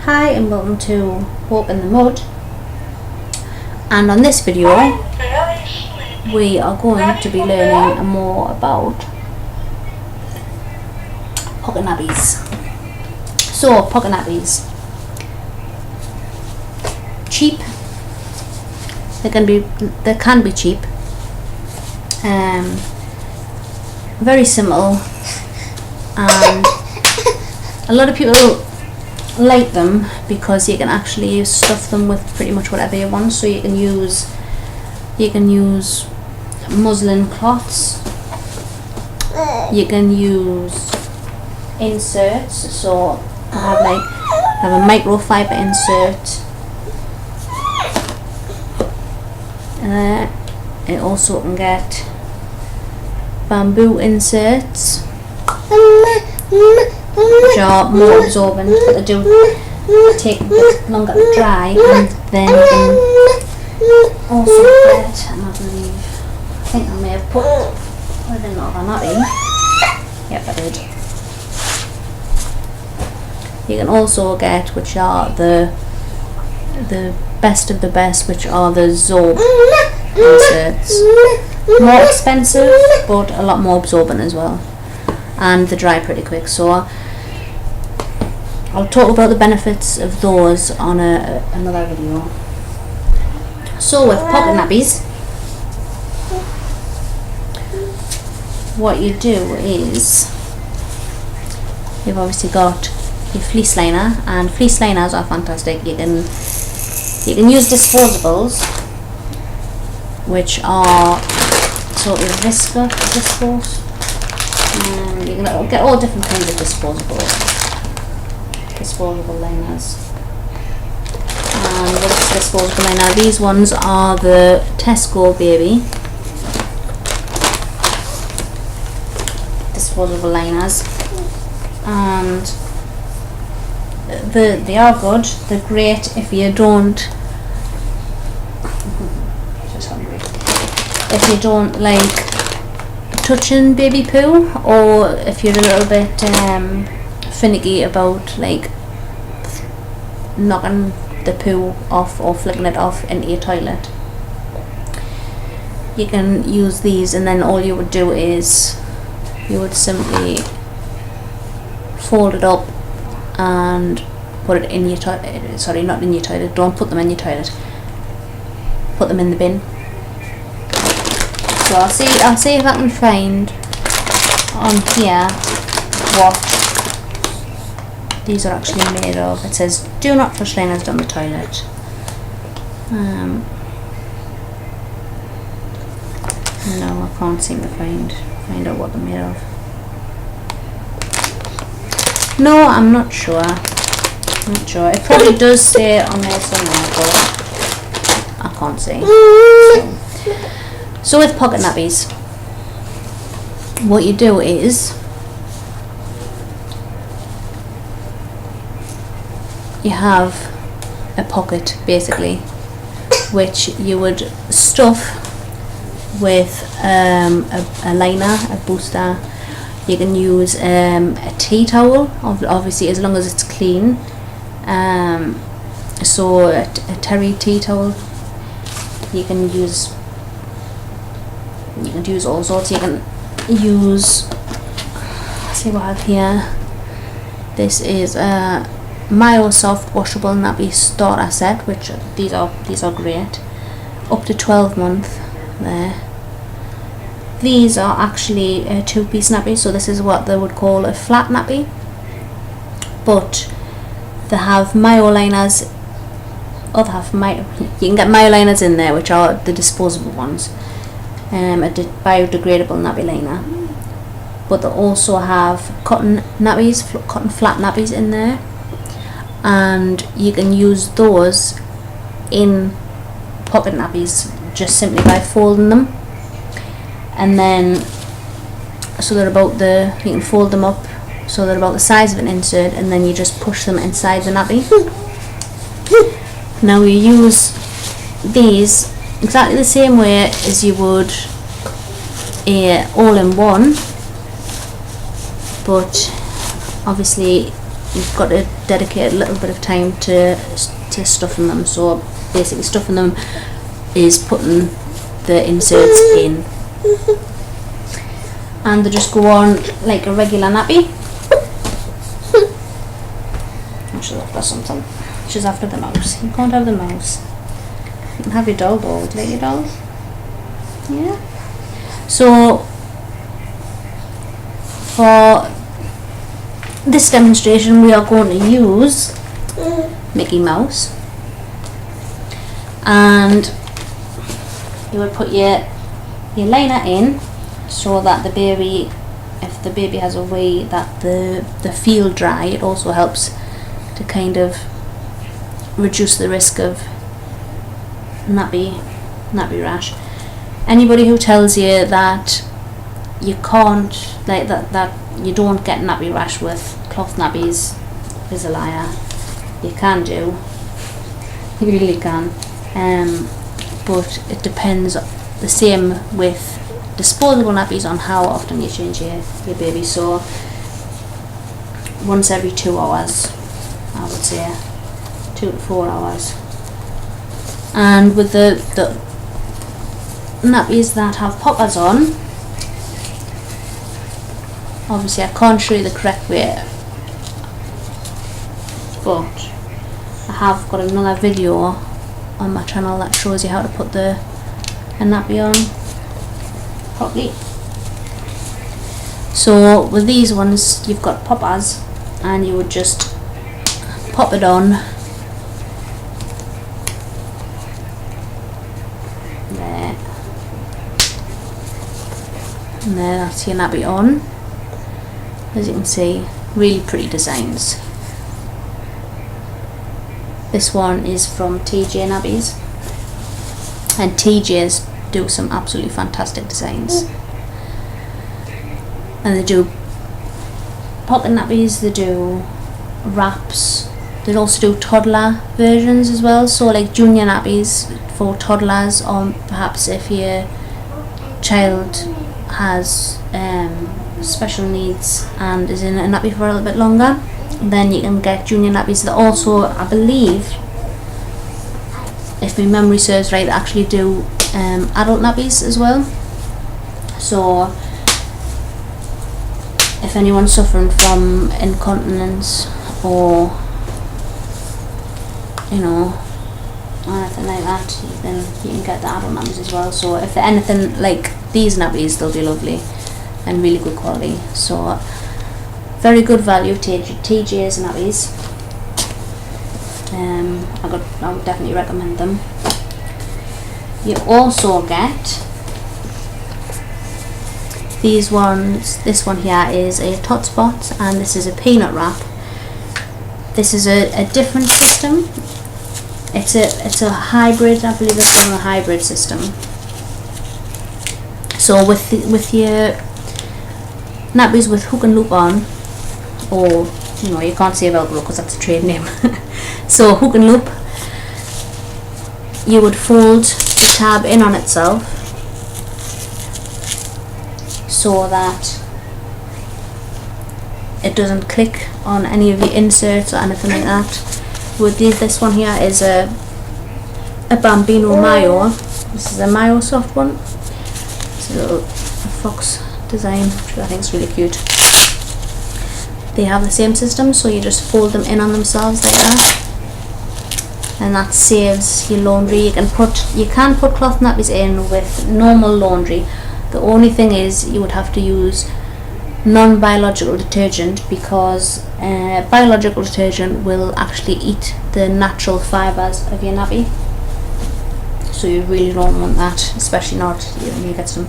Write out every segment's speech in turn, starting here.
Hi and welcome to Walk in the Mud, and on this video we are going to be learning more about pocket nappies. So pocket nappies, cheap, they can be cheap, very simple, and a lot of people like them because you can actually stuff them with pretty much whatever you want. So you can use muslin cloths, you can use inserts. So I have a microfiber insert, it also can get bamboo inserts, which are more absorbent, but they do take a bit longer to dry. And then you can also get, and I think I may have put it in another nappy. Yep, I did. You can also get, which are the best of the best, which are the Zorb inserts. More expensive, but a lot more absorbent as well, and they dry pretty quick. So I'll talk about the benefits of those on another video. So with pocket nappies, what you do is you've obviously got your fleece liner, and fleece liners are fantastic. You can use disposables, which are sort of viscose. You can get all different kinds of disposable liners. And with this disposable liner, these ones are the Tesco Baby disposable liners, and they are good. They're great if you don't just hungry. If you don't like touching baby poo, or if you're a little bit finicky about like knocking the poo off or flicking it off into your toilet, you can use these. And then all you would do is you would simply fold it up and put it in your toilet. Sorry, not in your toilet, don't put them in your toilet, put them in the bin. So I'll see if I can find on here what these are actually made of. It says do not flush liners down the toilet. No, I can't seem to find out what they're made of. No, I'm not sure. It probably does say on there somewhere, but I can't see. So with pocket nappies, what you do is you have a pocket basically, which you would stuff with a liner, a booster. You can use a tea towel, obviously as long as it's clean. So a terry tea towel. You can use all sorts. You can use, let's see what I have here. This is a Myosoft washable nappy starter set, which these are great, up to 12 months there. These are actually a 2-piece nappy, so this is what they would call a flat nappy, but they have myoliners. You can get myoliners in there, which are the disposable ones, a biodegradable nappy liner. But they also have cotton flat nappies in there, and you can use those in pocket nappies just simply by folding them. And then so they're you can fold them up so they're about the size of an insert, and then you just push them inside the nappy. Now you use these exactly the same way as you would a all-in-one, but obviously you've got to dedicate a little bit of time to stuffing them. So basically stuffing them is putting the inserts in, and they just go on like a regular nappy. She's after something. She's after the mouse. You can't have the mouse. You can have your doll though. Would you like your doll? Yeah. So for this demonstration we are going to use Mickey Mouse, and you would put your liner in so that the baby, if the baby has a wee, that the feel dry. It also helps to kind of reduce the risk of nappy rash. Anybody who tells you that you can't, like that you don't get nappy rash with cloth nappies is a liar. You can do, you really can, but it depends. The same with disposable nappies on how often you change your baby. So once every 2 hours, I would say 2 to 4 hours. And with the nappies that have poppers on, obviously I can't show you the correct way, but I have got another video on my channel that shows you how to put a nappy on properly. So with these ones you've got poppers, and you would just pop it on there, and there, that's your nappy on. As you can see, really pretty designs. This one is from TJ Nappies, and TJs do some absolutely fantastic designs, and they do pocket nappies, they do wraps, they also do toddler versions as well, so like junior nappies for toddlers, or perhaps if your child has special needs and is in a nappy for a little bit longer, then you can get junior nappies. They also, I believe, if my memory serves right, they actually do adult nappies as well. So if anyone's suffering from incontinence or anything like that, then you can get the adult nappies as well. So if they're anything like these nappies, they'll be lovely and really good quality. So very good value TJ's nappies. I would definitely recommend them. You also get these ones. This one here is a Tots Bots, and this is a peanut wrap. This is a different system. It's a hybrid. I believe it's a hybrid system. So with your nappies with hook and loop on, or you can't say Velcro because that's a trade name. So hook and loop, you would fold the tab in on itself so that it doesn't click on any of the inserts or anything like that. With this one here is a Bambino Mayo. This is a Mayo soft one. It's a little fox design, which I think is really cute. They have the same system, so you just fold them in on themselves like that, and that saves your laundry. You can put cloth nappies in with normal laundry. The only thing is you would have to use non-biological detergent, because biological detergent will actually eat the natural fibres of your nappy, so you really don't want that, especially not when you get some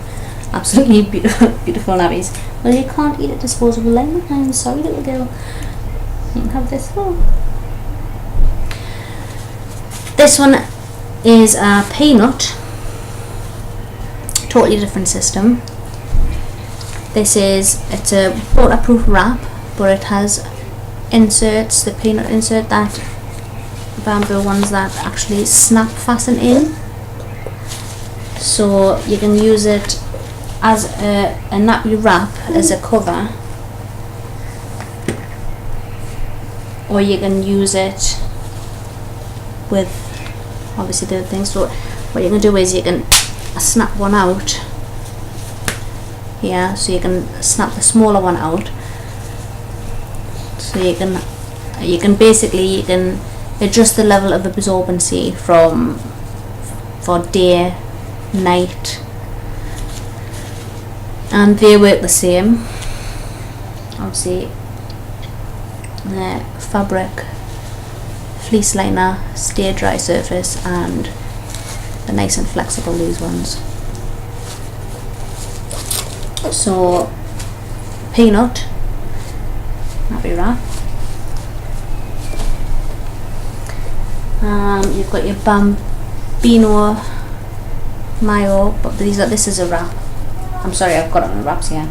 absolutely beautiful nappies. Well, you can't eat a disposable liner. I'm sorry, little girl. You can have this one. This one is a peanut, totally different system. It's a waterproof wrap, but it has inserts, the peanut insert, that bamboo ones that actually snap fasten in, so you can use it as a nappy wrap, as a cover, or you can use it with obviously the other things. So what you can do is you can snap one out here, so you can snap the smaller one out, so you can basically adjust the level of absorbency for day, night, and they work the same. Obviously the fabric, fleece liner, stay dry surface, and they're nice and flexible, these ones. So Peenut Nappy wrap. You've got your Bambino Mayo, but this is a wrap. I'm sorry, I've got it on the wraps here.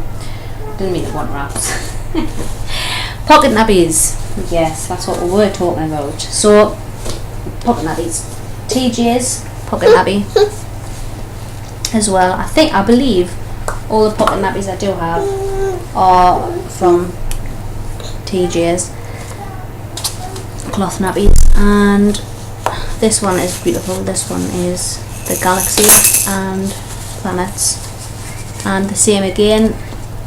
Didn't mean to want wraps. Pocket nappies. Yes, that's what we were talking about. So pocket nappies. TJ's pocket nappy as well. I believe all the pocket nappies I do have are from TJ's cloth nappies, and this one is beautiful. This one is the galaxies and planets, and the same again.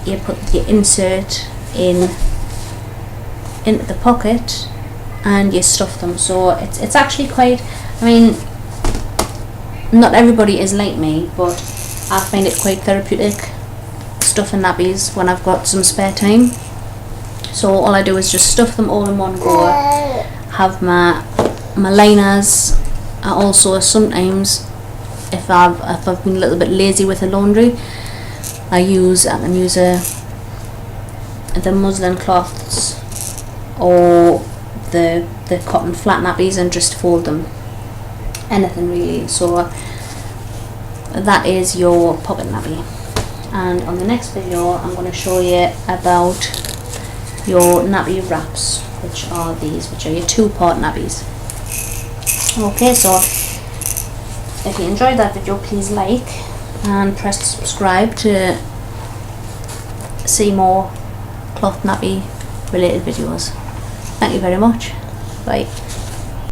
You put your insert into the pocket and you stuff them. So it's actually quite, I mean, not everybody is like me, but I find it quite therapeutic stuffing nappies when I've got some spare time. So all I do is just stuff them all in one go. Have my liners. I also sometimes, if I've been a little bit lazy with the laundry, I can use the muslin cloths or the cotton flat nappies and just fold them. Anything really. So that is your pocket nappy. And on the next video I'm going to show you about your nappy wraps, which are your 2-part nappies. Okay, so if you enjoyed that video, please like and press subscribe to see more cloth nappy related videos. Thank you very much. Bye.